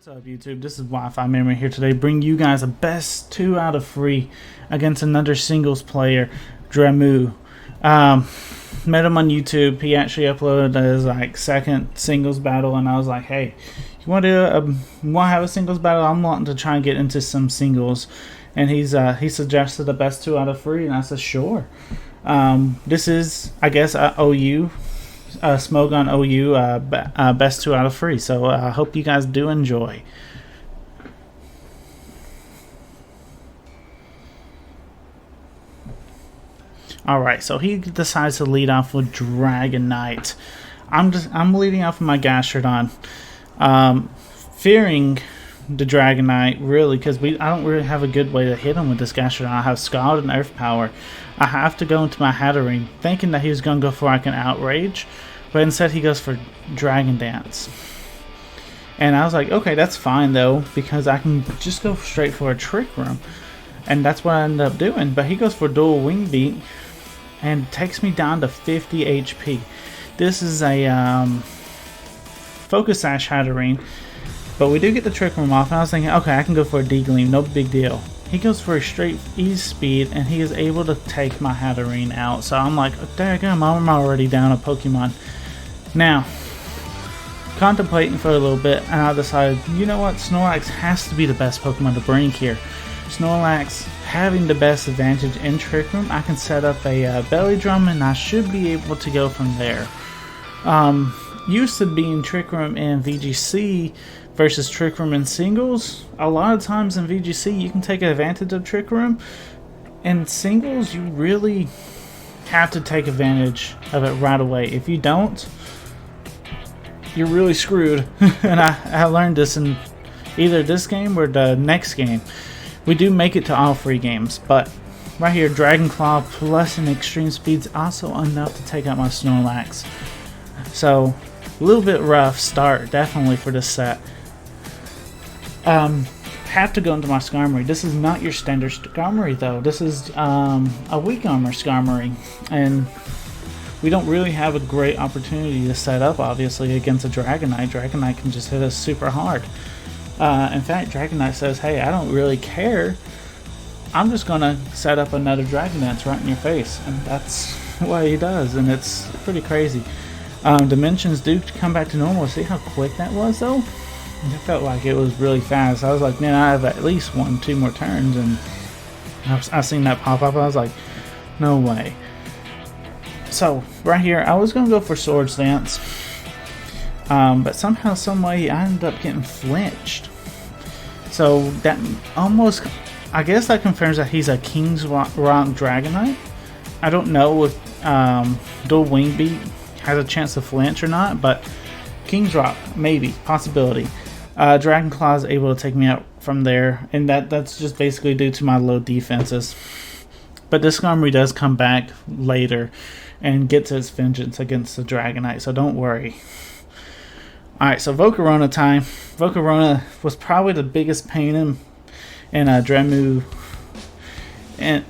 What's up, YouTube? This is Wi-Fi Memory here today, bringing you guys a best 2 out of 3 against another singles player, Dremu. Met him on YouTube. He actually uploaded his second singles battle, and I was like, "Hey, you want to have a singles battle? I'm wanting to try and get into some singles." And he suggested the best 2 out of 3, and I said, "Sure." This is, I guess, OU. Smogon OU best 2 out of 3, so I hope you guys do enjoy. Alright, so he decides to lead off with Dragonite. I'm leading off with my Gastrodon, fearing the Dragonite really, because I don't really have a good way to hit him with this Gastrodon. I have Scald and Earth Power. I have to go into my Hatterene, thinking that he was going to go for an Outrage, but instead he goes for Dragon Dance. And I was like, okay, that's fine though, because I can just go straight for a Trick Room, and that's what I ended up doing. But he goes for Dual Wing Beat and takes me down to 50 HP. This is a Focus Sash Hatterene, but we do get the Trick Room off, and I was thinking, okay, I can go for a D-Gleam, no big deal. He goes for a straight Ease Speed, and he is able to take my Hatterene out. So I'm like, there you go, I'm already down a Pokemon. Now, contemplating for a little bit, and I decided, you know what, Snorlax has to be the best Pokemon to bring here. Snorlax having the best advantage in Trick Room, I can set up a Belly Drum, and I should be able to go from there. Used to being Trick Room in VGC versus Trick Room in singles, a lot of times in VGC you can take advantage of Trick Room. In singles, you really have to take advantage of it right away. If you don't, you're really screwed. And I learned this in either this game or the next game. We do make it to all 3 games, but right here, Dragon Claw plus an Extreme Speed's also enough to take out my Snorlax. So a little bit rough start, definitely, for this set. Have to go into my Skarmory. This is not your standard Skarmory though. This is a weak armor Skarmory, and we don't really have a great opportunity to set up, obviously, against a Dragonite. Dragonite can just hit us super hard. In fact, Dragonite says, hey, I don't really care. I'm just gonna set up another Dragon Dance right in your face, and that's what he does, and it's pretty crazy. Dimensions do come back to normal. See how quick that was though? It felt like it was really fast. I was like, man, I have at least 1-2 more turns, and I seen that pop up. I was like, no way. So right here, I was gonna go for Swords Dance, but somehow, some way, I ended up getting flinched. So that almost, I guess that confirms that he's a King's Rock Dragonite. I don't know if Dual Wing Beat has a chance to flinch or not, but King's Rock, maybe, possibility. Dragon Claw is able to take me out from there, and that's just basically due to my low defenses. But this Skarmory does come back later and gets its vengeance against the Dragonite, so don't worry. Alright, so Volcarona time. Volcarona was probably the biggest pain in Dremu, and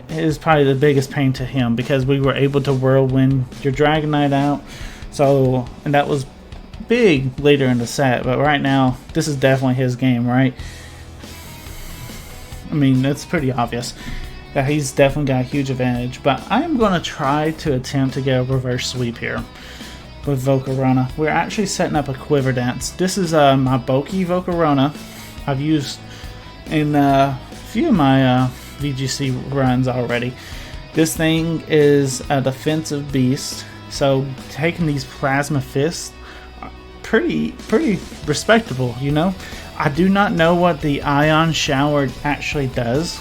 it is probably the biggest pain to him because we were able to Whirlwind your Dragonite out. So, and that was big later in the set, but right now this is definitely his game, right? I mean, it's pretty obvious that he's definitely got a huge advantage, but I'm going to try to attempt to get a reverse sweep here with Volcarona. We're actually setting up a Quiver Dance. This is my bulky Volcarona I've used in a few of my VGC runs already. This thing is a defensive beast, so taking these Plasma Fists, pretty respectable, you know. I do not know what the Ion Shower actually does.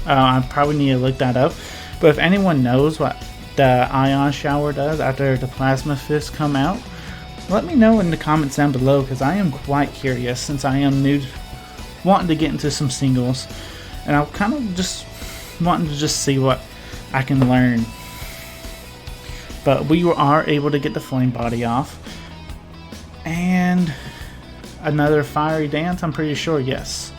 I probably need to look that up, but if anyone knows what the Ion Shower does after the Plasma Fists come out, let me know in the comments down below, because I am quite curious, since I am new, wanting to get into some singles, and I'm kind of just wanting to just see what I can learn. But we are able to get the Flame Body off, and another Fiery Dance, I'm pretty sure, yes.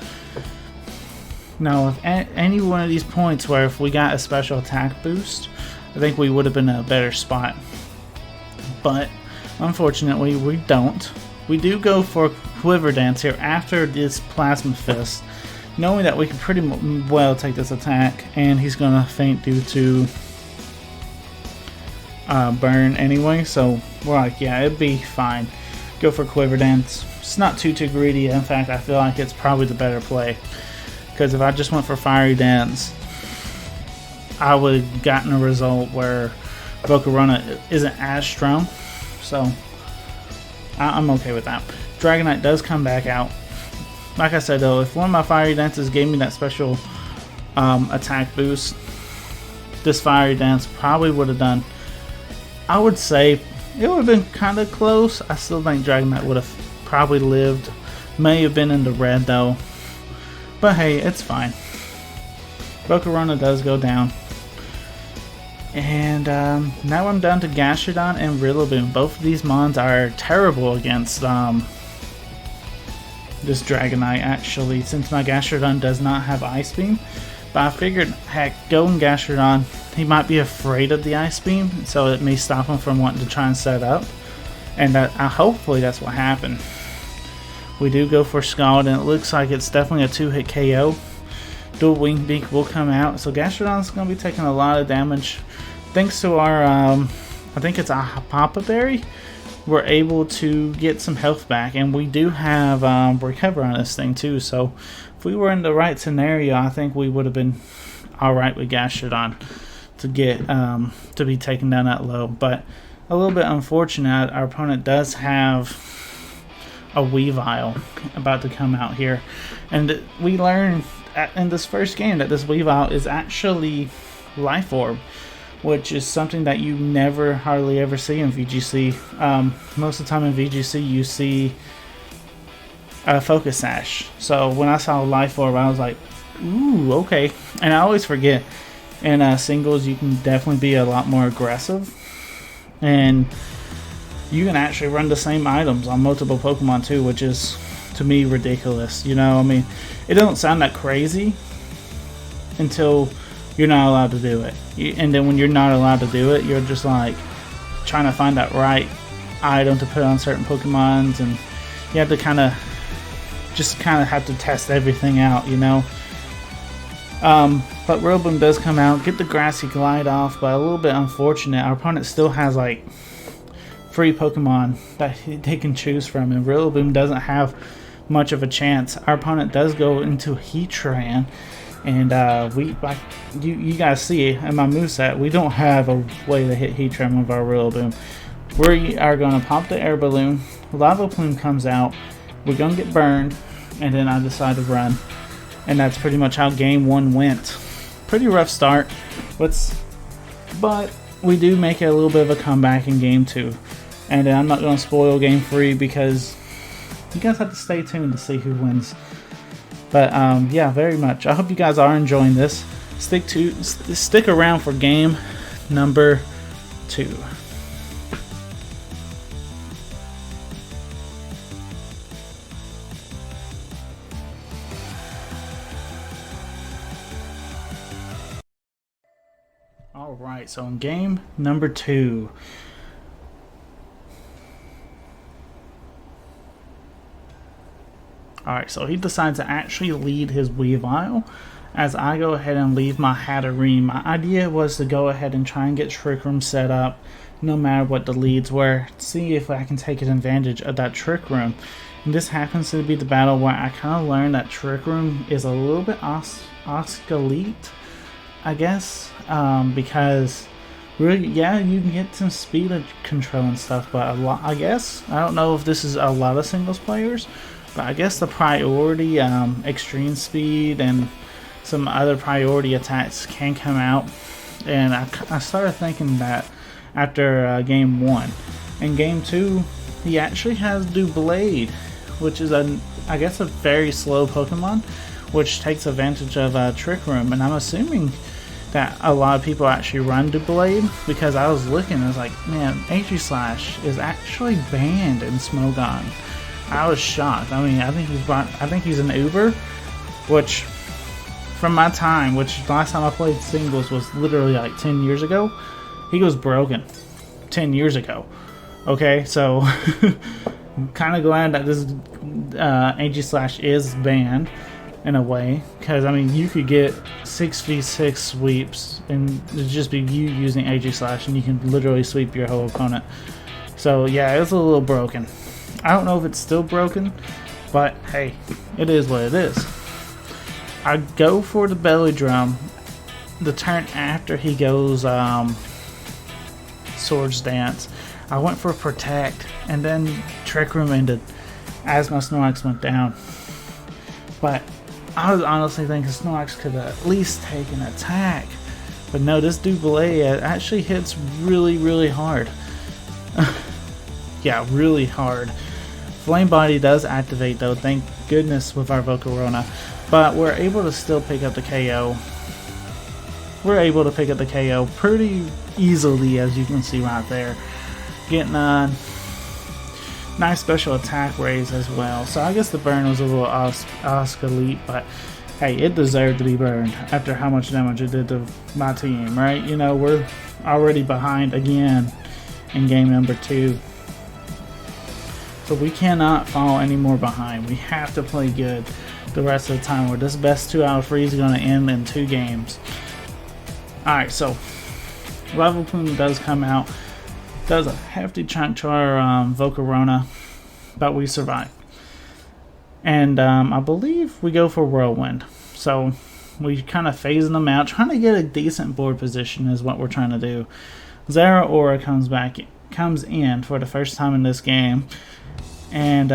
Now, if any one of these points where if we got a special attack boost, I think we would have been in a better spot. But unfortunately, we don't. we do go for Quiver Dance here after this Plasma Fist, knowing that we can pretty well take this attack, and he's gonna faint due to burn anyway, so we're like, yeah, it'd be fine. Go for Quiver Dance. It's not too greedy. In fact, I feel like it's probably the better play, because if I just went for Fiery Dance, I would have gotten a result where Volcarona isn't as strong, so I'm okay with that. Dragonite does come back out. Like I said though, if one of my Fiery Dances gave me that special attack boost, this Fiery Dance probably would have done, I would say it would have been kind of close. I still think Dragonite would have probably lived. May have been in the red though, but hey, it's fine. Volcarona does go down. And now I'm down to Gastrodon and Rillaboom. Both of these mons are terrible against this Dragonite, actually, since my Gastrodon does not have Ice Beam. But I figured, heck, going Gastrodon, he might be afraid of the Ice Beam, so it may stop him from wanting to try and set up. And hopefully that's what happened. We do go for Scald, and it looks like it's definitely a 2-hit KO. Dual Wing Beak will come out, so Gastrodon's going to be taking a lot of damage. Thanks to our, I think it's a Papa Berry, we're able to get some health back, and we do have Recover on this thing too, so if we were in the right scenario, I think we would have been alright with Gastrodon to get, to be taken down that low. But a little bit unfortunate, our opponent does have a Weavile about to come out here, and we learned in this first game that this Weavile is actually Life Orb, which is something that you never hardly ever see in VGC. Most of the time in VGC you see Focus Sash. So when I saw Life Orb, I was like, ooh, okay. And I always forget, in singles you can definitely be a lot more aggressive, and you can actually run the same items on multiple Pokemon too, which is, to me, ridiculous. You know, I mean, it doesn't sound that crazy until you're not allowed to do it. And then when you're not allowed to do it, you're just like trying to find that right item to put on certain Pokemons, and you have to kind of have to test everything out, you know. But Rillaboom does come out, get the Grassy Glide off, but a little bit unfortunate. Our opponent still has like 3 Pokemon that they can choose from, and Rillaboom doesn't have much of a chance. Our opponent does go into Heatran, and you guys see in my moveset, we don't have a way to hit Heatran with our Rillaboom. We are going to pop the air balloon, Lava Plume comes out, we're going to get burned, and then I decide to run. And that's pretty much how game 1 went. Pretty rough start, but we do make it a little bit of a comeback in game 2. And I'm not going to spoil game 3 because you guys have to stay tuned to see who wins. But yeah, very much. I hope you guys are enjoying this. Stick around for game number 2. Alright, so in game number 2, alright, so he decides to actually lead his Weavile as I go ahead and leave my Hatterene. My idea was to go ahead and try and get Trick Room set up no matter what the leads were, see if I can take advantage of that Trick Room. And this happens to be the battle where I kind of learned that Trick Room is a little bit obsolete, I guess, because really, yeah, you can get some speed control and stuff, but I guess, I don't know if this is a lot of singles players, but I guess the priority, extreme speed and some other priority attacks can come out, and I started thinking that after game 1. In game 2, he actually has Doublade, which is I guess a very slow Pokemon, which takes advantage of Trick Room, and I'm assuming that a lot of people actually run Doublade, because I was looking, I was like, man, Slash is actually banned in Smogon. I was shocked. I mean, I think he's an Uber, which from my time, which last time I played singles was literally like 10 years ago, he was broken 10 years ago. Okay, so I'm kind of glad that this AG Slash is banned in a way, because I mean you could get 6v6 sweeps and it'd just be you using AG Slash and you can literally sweep your whole opponent. So yeah, it's a little broken. I don't know if it's still broken, but hey, it is what it is. I go for the belly drum the turn after he goes Swords Dance. I went for Protect, and then Trick Room ended as my Snorlax went down. But I was honestly thinking Snorlax could at least take an attack. But no, this Duvelet actually hits really, really hard. Yeah, really hard. Flame Body does activate though, thank goodness, with our Volcarona. But we're able to still pick up the KO. We're able to pick up the KO pretty easily, as you can see right there. Getting a nice special attack raise as well. So I guess the burn was a little obsolete, but hey, it deserved to be burned after how much damage it did to my team, right? You know, we're already behind again in game number 2. So we cannot fall any more behind. We have to play good the rest of the time, where this best 2 out of 3 is going to end in 2 games. Alright, so Level Plume does come out. Does a hefty chunk to our Volcarona, but we survive. And I believe we go for Whirlwind. So we kind of phasing them out, trying to get a decent board position is what we're trying to do. Zeraora comes in for the first time in this game. And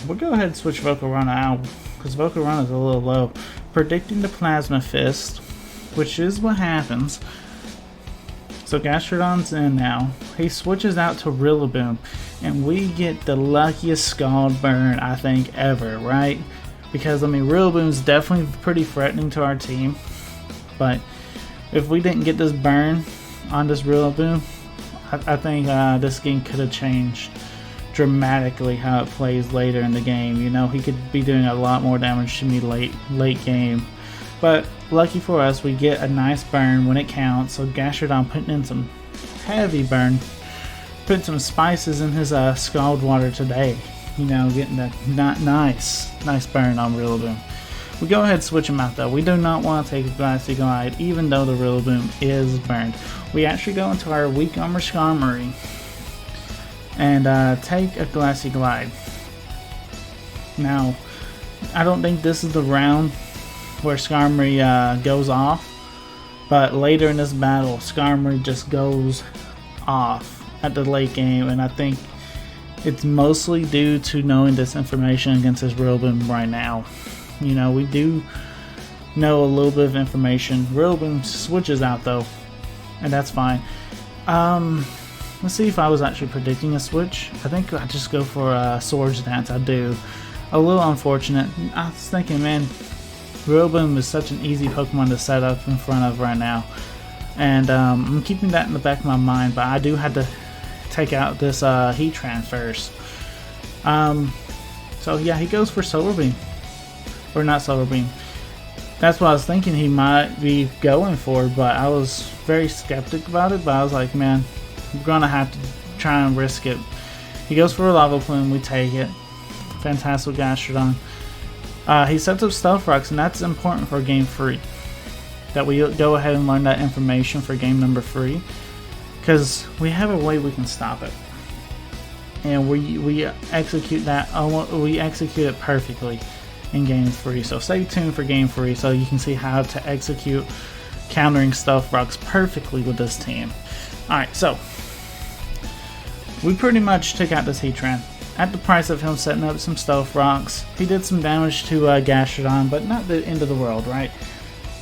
we'll go ahead and switch Volcarona out, because Volcarona is a little low. Predicting the Plasma Fist, which is what happens. So Gastrodon's in now. He switches out to Rillaboom, and we get the luckiest Scald burn I think ever, right? Because I mean Rillaboom's definitely pretty threatening to our team, but if we didn't get this burn on this Rillaboom, I think this game could have changed dramatically how it plays later in the game. You know, he could be doing a lot more damage to me late game. But lucky for us, we get a nice burn when it counts. So Gastrodon putting in some heavy burn, put some spices in his Scald Water today. You know, getting that nice burn on Rillaboom. We go ahead and switch him out though. We do not want to take a Glassy Glide, even though the Rillaboom is burned. We actually go into our Weak Armor Skarmory and take a Glassy Glide. Now, I don't think this is the round where Skarmory goes off, but later in this battle Skarmory just goes off at the late game, and I think it's mostly due to knowing this information against this Rillaboom right now. You know, we do know a little bit of information. Rillaboom switches out though, and that's fine. Let's see if I was actually predicting a switch. I think I just go for Swords Dance. I do. A little unfortunate. I was thinking, man, Rillaboom is such an easy Pokemon to set up in front of right now, and I'm keeping that in the back of my mind, but I do have to take out this Heatran first. So yeah, he goes for Solar Beam, or not Solar Beam. That's what I was thinking he might be going for, but I was very skeptic about it. But I was like, man, we're gonna have to try and risk it. He goes for a Lava Plume, we take it. Fantastic Gastrodon. He sets up Stealth Rocks, and that's important for game 3. That we go ahead and learn that information for game number 3, because we have a way we can stop it, and we execute that. We execute it perfectly in game 3. So stay tuned for game 3, so you can see how to execute countering Stealth Rocks perfectly with this team. All right, so we pretty much took out this Heatran at the price of him setting up some Stealth Rocks. He did some damage to Gastrodon, but not the end of the world, right?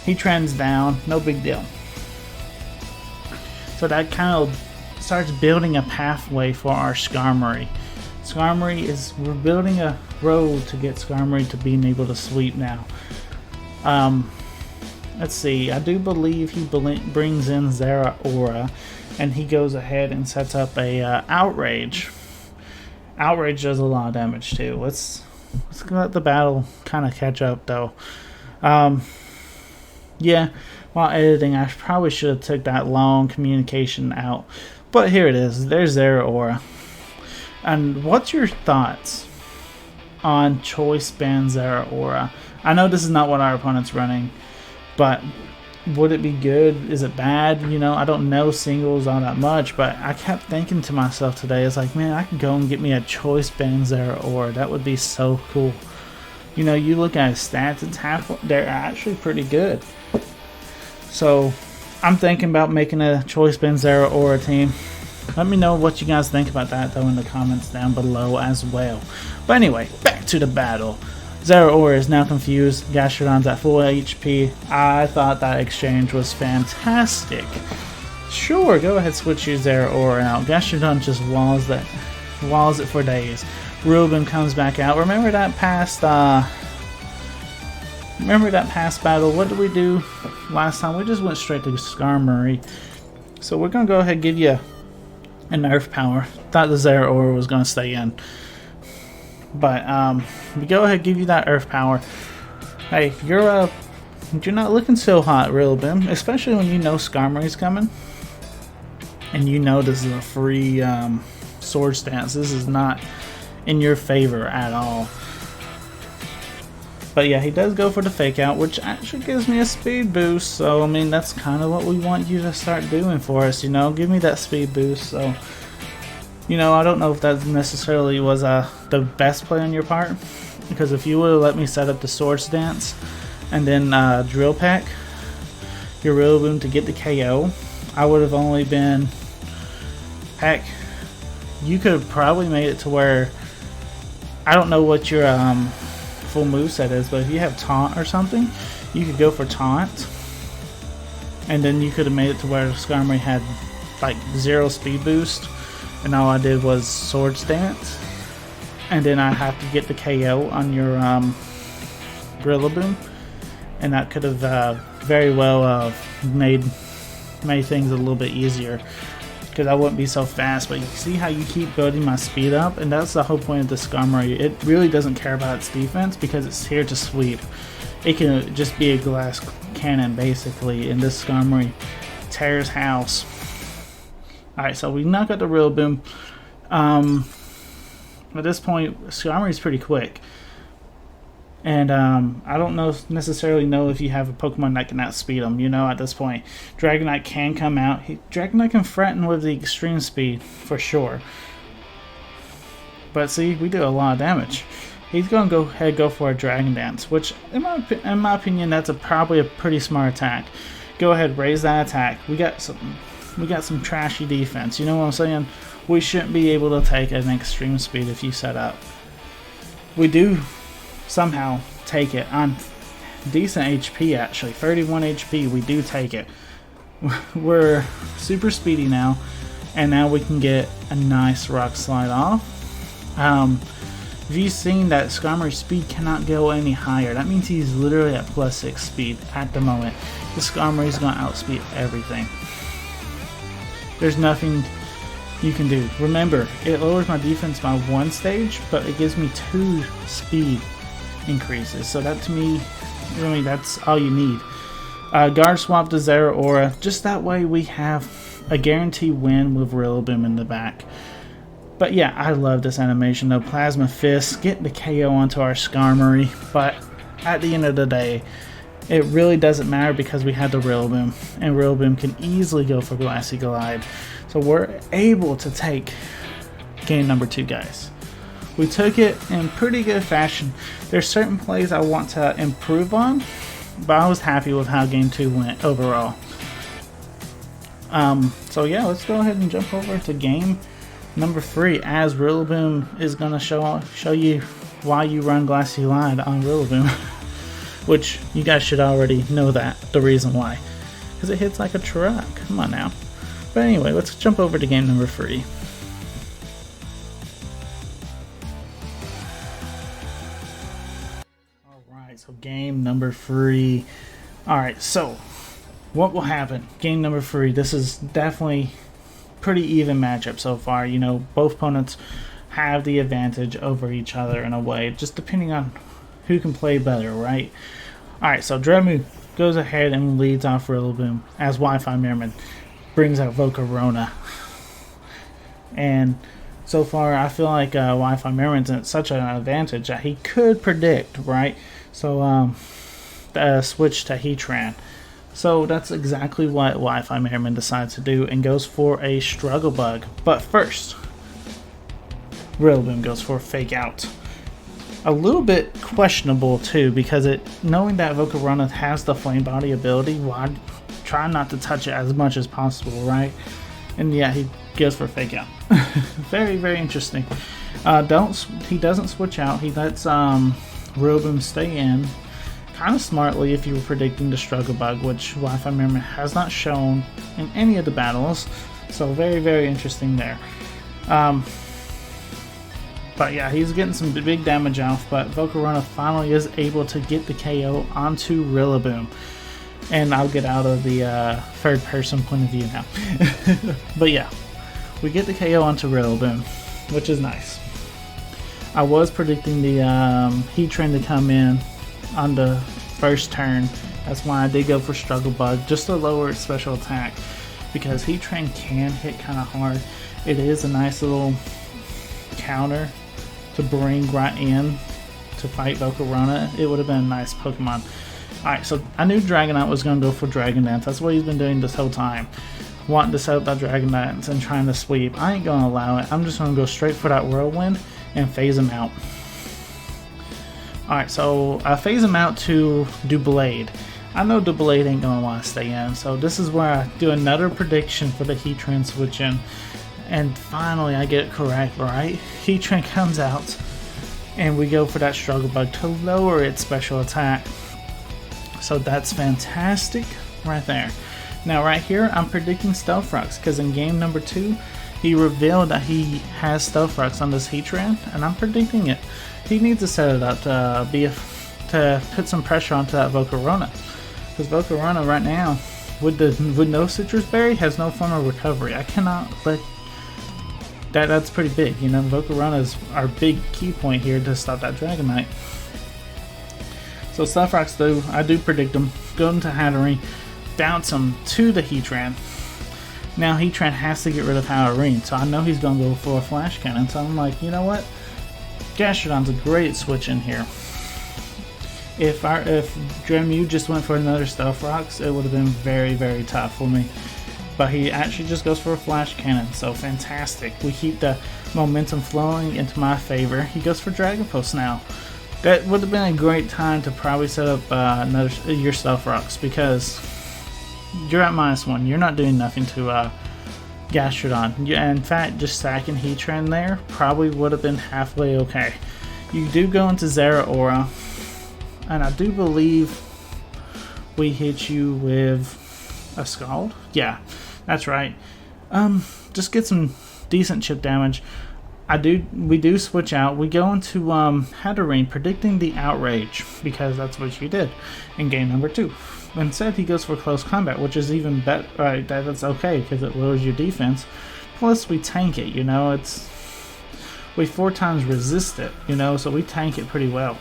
Heatran's down, no big deal. So that kind of starts building a pathway for our Skarmory. We're building a road to get Skarmory to being able to sweep now. Let's see, I do believe he brings in Zeraora, and he goes ahead and sets up a Outrage. Outrage does a lot of damage too. Let's let the battle kind of catch up though. Yeah, while editing I probably should have took that long communication out, but here it is. There's Zeraora. And what's your thoughts on Choice Band Zeraora? I know this is not what our opponent's running, but would it be good? Is it bad? You know, I don't know singles all that much, but I kept thinking to myself today, it's like, man, I could go and get me a Choice Band Zeraora. That would be so cool. You know, you look at his stats, they're actually pretty good. So I'm thinking about making a Choice Band Zeraora team. Let me know what you guys think about that, though, in the comments down below as well. But anyway, back to the battle. Zeraora is now confused. Gastrodon's at full HP. I thought that exchange was fantastic. Sure, go ahead, switch your Zeraora out. Gastrodon just walls it for days. Rillaboom comes back out. Remember that past battle? What did we do last time? We just went straight to Skarmory. So we're gonna go ahead and give you an Earth Power. Thought the Zeraora was gonna stay in, but we go ahead and give you that Earth Power. Hey, you're not looking so hot, Rillaboom, especially when you know Skarmory's coming, and you know this is a free sword stance. This is not in your favor at all. But yeah, he does go for the fake out, which actually gives me a speed boost. So I mean, that's kind of what we want you to start doing for us, you know, give me that speed boost. So, you know, I don't know if that necessarily was the best play on your part, because if you would have let me set up the sword stance and then drill pack your Rillaboom to get the KO, I would have only been, heck, you could have probably made it to where, I don't know what your full moveset is, but if you have taunt or something, you could go for taunt, and then you could have made it to where Skarmory had like 0 speed boost, and all I did was sword stance, and then I have to get the KO on your Rillaboom, and that could have very well made things a little bit easier, because I wouldn't be so fast. But you see how you keep building my speed up, and that's the whole point of the Skarmory. It really doesn't care about its defense because it's here to sweep. It can just be a glass cannon basically, and this Skarmory tears house. Alright, so we knock out the Rillaboom. At this point, Skarmory's pretty quick, and I don't necessarily know if you have a Pokemon that can outspeed him. You know, at this point, Dragonite can come out. Dragonite can threaten with the extreme speed for sure. But see, we do a lot of damage. He's going to go for a Dragon Dance, which, in my opinion, that's probably a pretty smart attack. Go ahead, raise that attack. We got some trashy defense. You know what I'm saying? We shouldn't be able to take an extreme speed if you set up. We do somehow take it on decent HP, actually 31 HP. We do take it. We're super speedy now, and now we can get a nice Rock Slide off. If you've seen that Skarmory's speed cannot go any higher, that means he's literally at +6 speed at the moment. The Skarmory's gonna outspeed everything. There's nothing you can do. Remember, it lowers my defense by 1 stage, but it gives me 2 speed increases. So that, to me, I mean, that's all you need. Guard swap to Zeraora. Just that way we have a guaranteed win with Rillaboom in the back. But yeah, I love this animation though. Plasma Fist, get the KO onto our Skarmory. But at the end of the day, it really doesn't matter because we had the Rillaboom, and Rillaboom can easily go for Glassy Glide. So we're able to take game number 2, guys. We took it in pretty good fashion. There's certain plays I want to improve on, but I was happy with how game 2 went overall. So yeah, let's go ahead and jump over to game number 3, as Rillaboom is going to show you why you run Glassy Glide on Rillaboom. Which, you guys should already know that, the reason why. Because it hits like a truck. Come on now. But anyway, let's jump over to game number 3. Alright, so game number 3. Alright, so what will happen? Game number 3. This is definitely pretty even matchup so far. You know, both opponents have the advantage over each other in a way, just depending on who can play better, right? Alright, so Dremu goes ahead and leads off Rillaboom as Wi-Fi Merman brings out Volcarona. And So far, I feel like Wi-Fi Merriman's at such an advantage that he could predict, right? So, switch to Heatran. So that's exactly what Wi-Fi Merriman decides to do and goes for a Struggle Bug. But first, Rillaboom goes for a Fake Out. A little bit questionable too, because knowing that Volcarona has the Flame Body ability, why try not to touch it as much as possible, right? And yeah, he goes for a Fake Out. Very, very interesting. He doesn't switch out. He lets Rillaboom stay in. Kind of smartly if you were predicting the Struggle Bug, which Wi-Fi Merriman has not shown in any of the battles. So very, very interesting there. But yeah, he's getting some big damage off, but Volcarona finally is able to get the KO onto Rillaboom. And I'll get out of the third person point of view now. But yeah, we get the KO onto Rillaboom, which is nice. I was predicting the Heatran to come in on the first turn. That's why I did go for Struggle Bug, just to lower its special attack, because Heatran can hit kind of hard. It is a nice little counter to bring right in to fight Volcarona. It would have been a nice Pokemon. Alright, so I knew Dragonite was going to go for Dragon Dance. That's what he's been doing this whole time, wanting to set up that Dragon Dance and trying to sweep. I ain't going to allow it. I'm just going to go straight for that Whirlwind and phase him out. Alright, so I phase him out to Doublade. I know Doublade ain't going to want to stay in, so this is where I do another prediction for the Heatran switch in. And finally I get it correct, right? Heatran comes out and we go for that Struggle Bug to lower its special attack. So that's fantastic right there. Now right here I'm predicting Stealth Rocks, because in game number 2 he revealed that he has Stealth Rocks on this Heatran, and I'm predicting it. He needs to set it up to put some pressure onto that Volcarona, because Volcarona right now with no Citrus Berry has no form of recovery. I cannot let that's pretty big. You know, Volcarona is our big key point here to stop that Dragonite. So Stealth Rocks, I do predict them. Go into Hatterene, bounce him to the Heatran. Now Heatran has to get rid of Hatterene, so I know he's going to go for a Flash Cannon. So I'm like, you know what? Gastrodon's a great switch in here. If Dremu just went for another Stealth Rocks, it would have been very, very tough for me. But he actually just goes for a Flash Cannon, so fantastic. We keep the momentum flowing into my favor. He goes for Dragon Pulse now. That would have been a great time to probably set up your Stealth Rocks, because you're at -1. You're not doing nothing to Gastrodon. In fact, just stacking Heatran there probably would have been halfway okay. You do go into Zeraora, and I do believe we hit you with a Scald. Yeah, that's right. Just get some decent chip damage. We do switch out. We go into Hatterene, predicting the Outrage, because that's what you did in game number 2. Instead, he goes for Close Combat, which is even better. Right, that's okay, because it lowers your defense. Plus, we tank it. You know, we 4 times resist it. You know, so we tank it pretty well.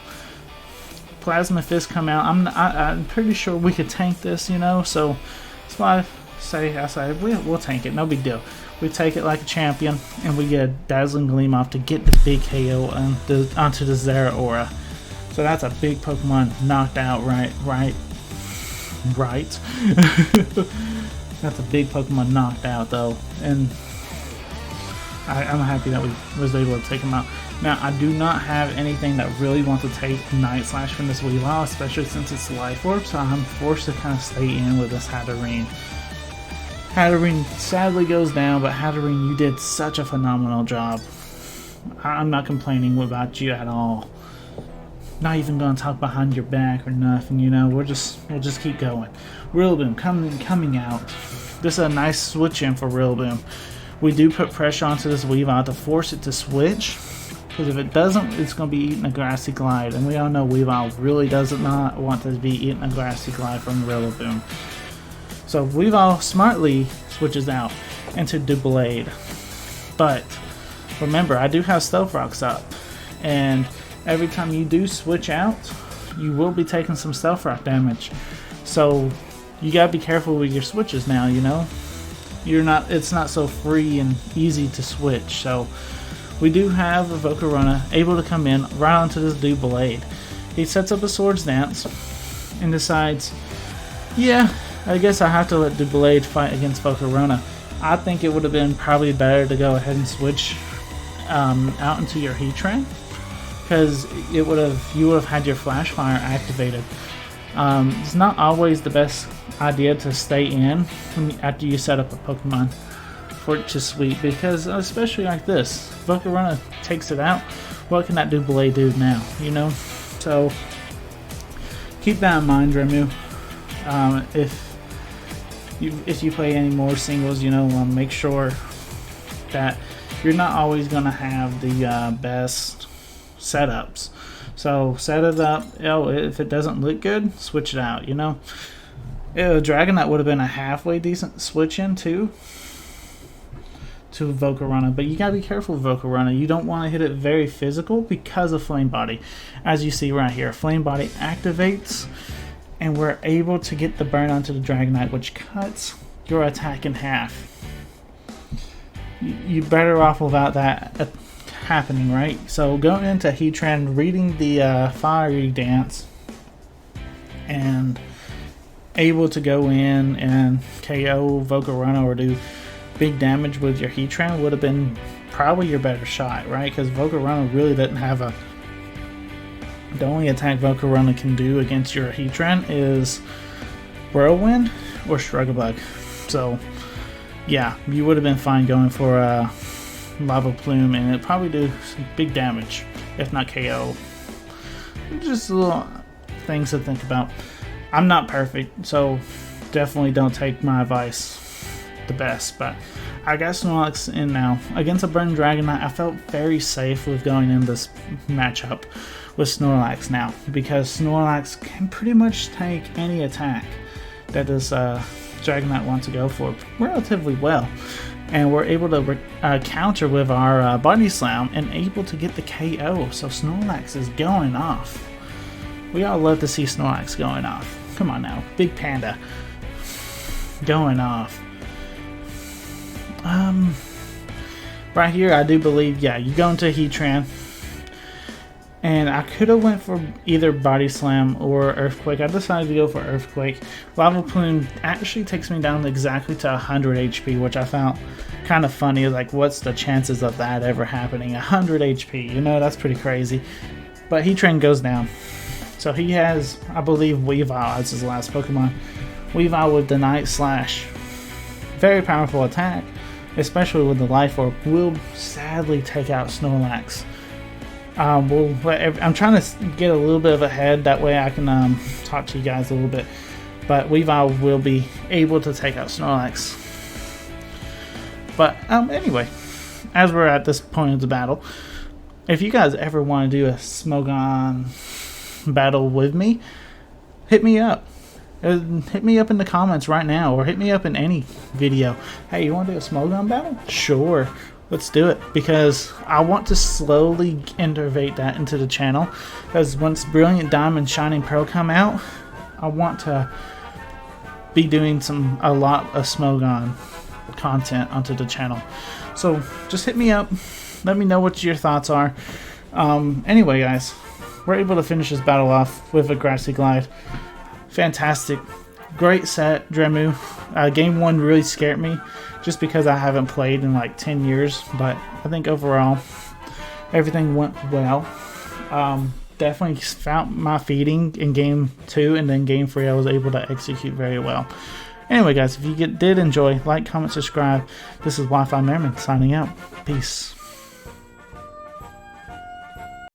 Plasma Fist come out. I'm pretty sure we could tank this. You know, so that's why I say we'll tank it. No big deal. We take it like a champion, and we get a Dazzling Gleam off to get the big KO onto the Zeraora. So that's a big Pokemon knocked out, right? That's a big Pokemon knocked out, though, and I'm happy that we was able to take him out. Now, I do not have anything that really wants to take Night Slash from this Weavile, especially since it's Life Orb, so I'm forced to kind of stay in with this Hatterene. Hatterene sadly goes down, but Hatterene, you did such a phenomenal job. I'm not complaining about you at all. Not even going to talk behind your back or nothing, you know. We'll just keep going. Rillaboom coming out. This is a nice switch in for Rillaboom. We do put pressure onto this Weavile to force it to switch, because if it doesn't, it's going to be eating a Grassy Glide, and we all know Weavile really does not want to be eating a Grassy Glide from Rillaboom. So Weavile smartly switches out into Doublade. But remember, I do have Stealth Rocks up, and every time you do switch out, you will be taking some Stealth Rock damage. So you gotta be careful with your switches now, you know? It's not so free and easy to switch. So we do have a Volcarona able to come in right onto this dude Blade. He sets up a Swords Dance and decides, yeah, I guess I have to let Blade fight against Volcarona. I think it would have been probably better to go ahead and switch out into your Heatran, because you would have had your Flash Fire activated. It's not always the best idea to stay in after you set up a Pokemon for it to sweep, because especially like this, Volcarona takes it out. What can that Blade do now? You know, so keep that in mind, Dremu. If you play any more singles, you know, make sure that you're not always gonna have the best setups. So set it up. If it doesn't look good, switch it out. You know, Dragonite would have been a halfway decent switch in to Volcarona, but you gotta be careful with Volcarona. You don't want to hit it very physical because of Flame Body. As you see right here, Flame Body activates, and we're able to get the burn onto the Dragonite, which cuts your attack in half. You're better off without that happening, right? So going into Heatran, reading the Fiery Dance, and able to go in and KO Volcarona or do big damage with your Heatran would have been probably your better shot, right? Because Volcarona really doesn't have a... The only attack Volcarona can do against your Heatran is Whirlwind or Struggle Bug. So yeah, you would have been fine going for a Lava Plume, and it'd probably do some big damage, if not KO. Just little things to think about. I'm not perfect, so definitely don't take my advice the best, but I got Snorlax in now. Against a Burn Dragonite, I felt very safe with going in this matchup with Snorlax now, because Snorlax can pretty much take any attack that this Dragonite wants to go for relatively well. And we're able to counter with our Body Slam and able to get the KO. So Snorlax is going off. We all love to see Snorlax going off. Come on now, Big Panda going off. Right here, I do believe, yeah, you go into Heatran, and I could have went for either Body Slam or Earthquake. I decided to go for Earthquake. Lava Plume actually takes me down exactly to 100 HP, which I found kind of funny. Like, what's the chances of that ever happening? 100 HP, you know, that's pretty crazy. But Heatran goes down. So he has, I believe, Weavile as his last Pokemon. Weavile with the Night Slash. Very powerful attack, especially with the Life Orb. Will sadly take out Snorlax. I'm trying to get a little bit of ahead, that way I can talk to you guys a little bit. But Weavile will be able to take out Snorlax. But anyway, as we're at this point of the battle, if you guys ever want to do a Smogon battle with me, hit me up. Hit me up in the comments right now, or hit me up in any video. Hey, you want to do a Smogon battle? Sure, let's do it, because I want to slowly integrate that into the channel, because once Brilliant Diamond, Shining Pearl come out, I want to be doing a lot of Smogon content onto the channel. So just hit me up, let me know what your thoughts are. Anyway guys, we're able to finish this battle off with a Grassy Glide. Fantastic. Great set, Dremu. Game 1 really scared me, just because I haven't played in like 10 years, but I think overall everything went well. Definitely found my feeding in Game 2, and then Game 3 I was able to execute very well. Anyway guys, if you did enjoy, like, comment, subscribe. This is Wi-Fi Merman signing out. Peace.